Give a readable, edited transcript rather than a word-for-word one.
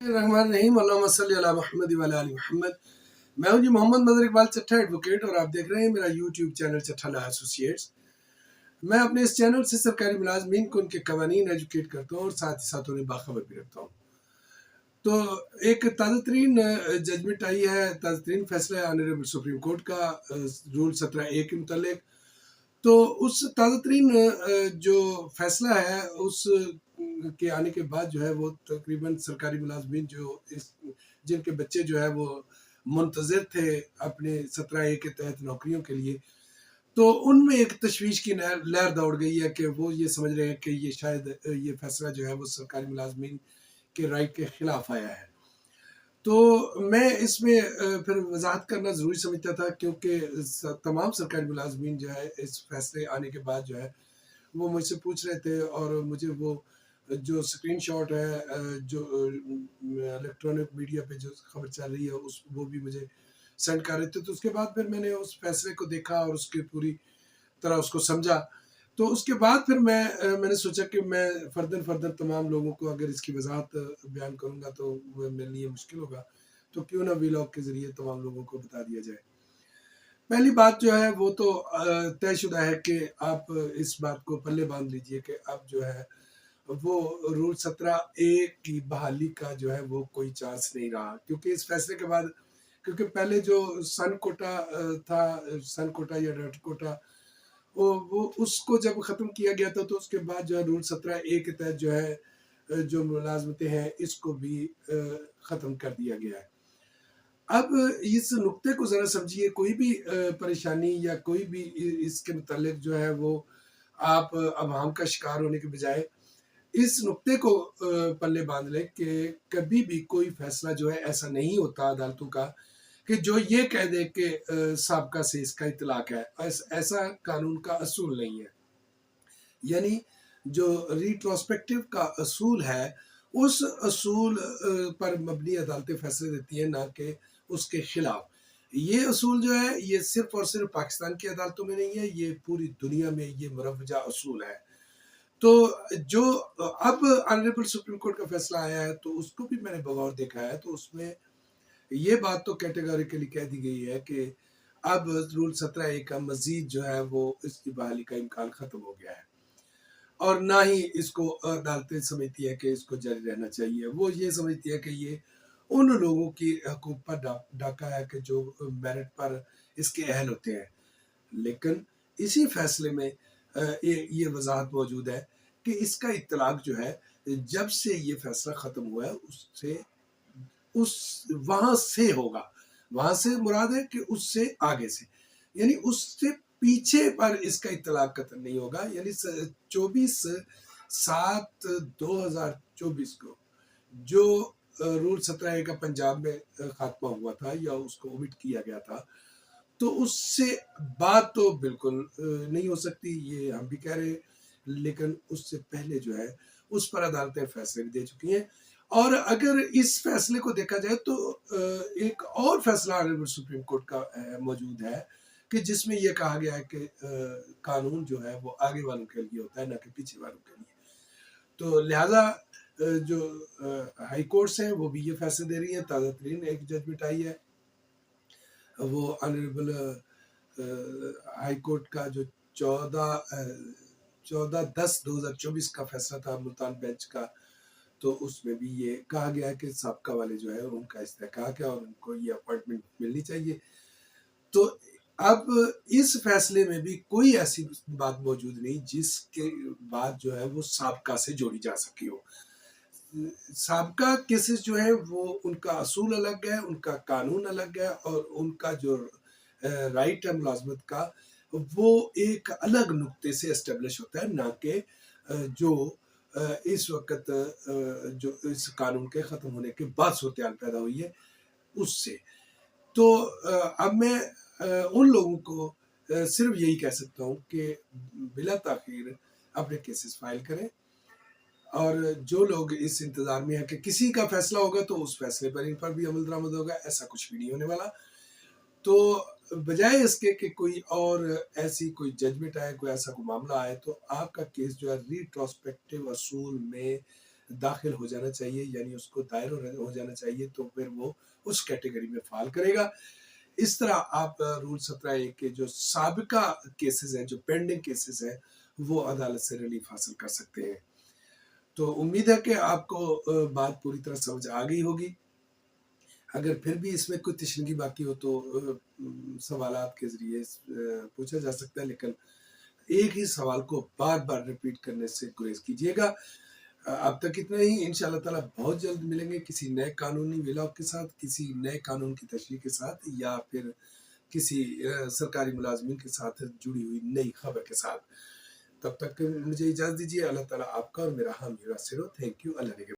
रहमान रहीम अल्लाहुम्मा सल्ली अला मुहम्मद व अला आलि मुहम्मद। मैं हूं जी मोहम्मद मदर इकबाल चट्ठा एडवोकेट और आप देख रहे हैं मेरा YouTube channel Chattha law associates. मैं अपने इस चैनल से सरकारी मुलाजमीन को उनके कवानीन एजुकेट करता हूं और साथ ही साथ उन्हें बाखबर भी रखता हूं। तो एक ताज़ा तरीन जजमेंट आई है, ताज़ा तरीन फैसला है ऑनरेबल सुप्रीम कोर्ट का रूल 17A के मुतालिक। तो उस ताज़ा तरीन जो फैसला है उस के आने के बाद जो है वो तकरीबन सरकारी मुलाजमीन जो इस जिनके बच्चे जो है वो मुंतज़िर थे अपने 17A के तहत नौकरियों के लिए, तो उनमें एक तशवीश की लहर दौड़ गई है कि वो ये समझ रहे हैं कि ये शायद ये फैसला जो है वो सरकारी मुलाजमीन के राइट के खिलाफ आया है। तो मैं इसमें फिर वजाहत करना ज़रूरी समझता था, क्योंकि तमाम सरकारी मुलाजमीन जो है इस फैसले आने के बाद जो है वो मुझसे पूछ रहे थे, और मुझे वो जो स्क्रीनशॉट है जो इलेक्ट्रॉनिक मीडिया पे जो खबर चल रही है उस वो भी मुझे सेंड कर रहे थे। तो उसके बाद फिर मैंने उस फैसले को देखा और उसकी पूरी तरह उसको समझा। तो उसके बाद फिर मैंने सोचा कि मैं फर्दर तमाम लोगों को अगर इसकी वजाहत बयान करूँगा तो वो मेरे लिए मुश्किल होगा, तो क्यों ना वीलॉग के ज़रिए तमाम लोगों को बता दिया जाए। पहली बात जो है वो तो तयशुदा है कि आप इस बात को पल्ले बांध लीजिए कि अब जो है वो रूल 17A की बहाली का जो है वो कोई चांस नहीं रहा, क्योंकि इस फैसले के बाद, क्योंकि पहले जो सन कोटा था, सन कोटा या डॉट कोटा, वो उसको जब ख़त्म किया गया था तो उसके बाद जो है रूल 17A के तहत जो है जो मुलाजमतें हैं इसको भी ख़त्म कर दिया गया है। अब इस नुक्ते को ज़रा समझिए, कोई भी परेशानी या कोई भी इसके मुतालिक जो है वो आप अवाम का शिकार होने के बजाय इस नुक्ते को पल्ले बांध लें कि कभी भी कोई फैसला जो है ऐसा नहीं होता अदालतों का कि जो ये कह दे कि साबका से इसका इतलाक है। ऐसा कानून का असूल नहीं है। यानी जो रिट्रोस्पेक्टिव का असूल है उस असूल पर मबनी अदालतें फैसले देती हैं, ना कि उसके खिलाफ। ये असूल जो है ये सिर्फ और सिर्फ पाकिस्तान की अदालतों में नहीं है, ये पूरी दुनिया में ये मुरव्वजा असूल है। तो जो अब ऑनरेबल सुप्रीम कोर्ट का फैसला आया है तो उसको भी मैंने बगौर देखा है, तो उसमें ये बात तो कैटेगोरिकली कह दी गई है कि अब रूल 17A का मजीद जो है वो इसकी बहाली का इम्कान ख़त्म हो गया है, और ना ही इसको अदालतें समझती है कि इसको जारी रहना चाहिए। वो ये समझती है कि ये उन लोगों की हकूक़ पर डाका है कि जो मेरिट पर इसके अहल होते हैं। लेकिन इसी फैसले में ये वजाहत मौजूद है कि इसका इत्तलाक जो है जब से ये फैसला ख़त्म हुआ है उससे उस वहाँ से होगा। वहाँ से मुराद है कि उससे आगे से, यानी उससे पीछे पर इसका इत्तलाक कतई नहीं होगा। यानी 24/7/2024 को जो रूल 17A का पंजाब में खात्मा हुआ था या उसको ओमिट किया गया था, तो उससे बात तो बिल्कुल नहीं हो सकती, ये हम भी कह रहे हैं। लेकिन उससे पहले जो है उस पर अदालतें फैसले भी दे चुकी हैं। और अगर इस फैसले को देखा जाए तो एक और फैसला ऑनरेबल सुप्रीम कोर्ट का मौजूद है कि जिसमें यह कहा गया है कि कानून जो है वो आगे वालों के लिए होता है, ना कि पीछे वालों के लिए। तो लिहाजा जो हाई कोर्ट्स हैं वो भी ये फैसले दे रही हैं। ताज़ा तरीन एक जजमेंट आई है, वो ऑनरेबल हाई कोर्ट का जो 14/10/2024 का फैसला था मुल्तान बेंच का, तो उसमें भी ये कहा गया है कि साबका वाले जो है उनका इस्तेहकाक है और उनको ये अपॉइंटमेंट मिलनी चाहिए। तो अब इस फैसले में भी कोई ऐसी बात मौजूद नहीं जिसके बाद जो है वो साबका से जोड़ी जा सकी हो। साबका केसेस जो है वो उनका असूल अलग है, उनका कानून अलग है, और उनका जो राइट है मुलाजमत का वो एक अलग नुक्ते से एस्टेब्लिश होता है, ना कि जो इस वक्त जो इस कानून के ख़त्म होने के बाद सूरत हाल पैदा हुई है उससे। तो अब मैं उन लोगों को सिर्फ यही कह सकता हूँ कि बिला ताख़ीर अपने केसेस फाइल करें, और जो लोग इस इंतज़ार में हैं कि किसी का फैसला होगा तो उस फैसले पर इन पर भी अमल दरामद होगा, ऐसा कुछ भी नहीं होने वाला। तो बजाय इसके कि कोई और ऐसी कोई जजमेंट आए, कोई ऐसा कोई मामला आए, तो आपका केस जो है रिट्रोस्पेक्टिव असूल में داخل ہو جانا چاہیے، یعنی اس کو دائر ہو جانا چاہیے، تو پھر وہ اس کیٹیگری میں فال کرے گا۔ اس طرح آپ رول 17(1) کے جو سابقہ کیسز ہیں، جو پینڈنگ کیسز ہیں، وہ عدالت سے ریلیف حاصل کر سکتے ہیں۔ تو امید ہے کہ آپ کو بات پوری طرح سمجھ آ گئی ہوگی۔ اگر پھر بھی اس میں کوئی تشنگی باقی ہو تو سوالات کے ذریعے پوچھا جا سکتا ہے، لیکن ایک ہی سوال کو بار بار ریپیٹ کرنے سے گریز کیجیے گا۔ اب تک اتنا ہی، انشاءاللہ تعالیٰ بہت جلد ملیں گے کسی نئے قانونی ولاگ کے ساتھ، کسی نئے قانون کی تشریح کے ساتھ، یا پھر کسی سرکاری ملازمین کے ساتھ جڑی ہوئی نئی خبر کے ساتھ۔ تب تک مجھے اجازت دیجیے۔ اللہ تعالیٰ آپ کا اور میرا حامی و ناصر ہو۔ Thank you. اللہ نے